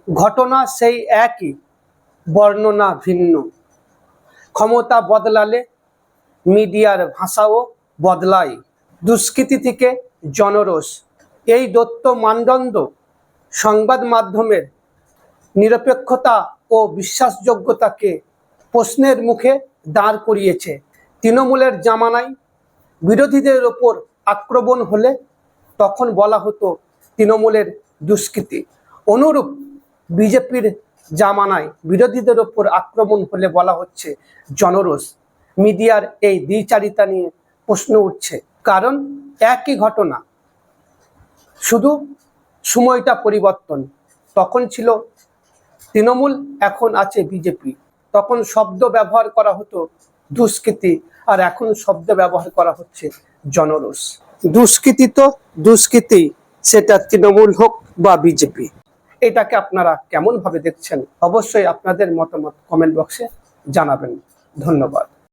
ঘটনা সেই একই, বর্ণনা ভিন্ন। ক্ষমতা বদলালে মিডিয়ার ভাষাও বদলায়। দুষ্কৃতি থেকে জনরোষ, এই দ্বৈত মানদণ্ড সংবাদ মাধ্যমের নিরপেক্ষতা ও বিশ্বাসযোগ্যতাকে প্রশ্নের মুখে দাঁড় করিয়েছে। তৃণমূলের জামানায় বিরোধীদের ওপর আক্রমণ হলে তখন বলা হতো তৃণমূলের দুষ্কৃতি। অনুরূপ বিজেপির জামানায় বিরোধীদের ওপর আক্রমণ হলে বলা হচ্ছে জনরোষ। মিডিয়ার এই দ্বিচারিতা নিয়ে প্রশ্ন উঠছে, কারণ একই ঘটনা, শুধু সময়টা পরিবর্তন। তখন ছিল তৃণমূল, এখন আছে বিজেপি। তখন শব্দ ব্যবহার করা হতো দুষ্কৃতি, আর এখন শব্দ ব্যবহার করা হচ্ছে জনরোষ। দুষ্কৃতি তো দুষ্কৃতি, সেটা তৃণমূল হোক বা বিজেপি। এটাকে আপনারা কেমন ভাবে দেখছেন? অবশ্যই আপনাদের মতামত কমেন্ট বক্সে জানাবেন। ধন্যবাদ।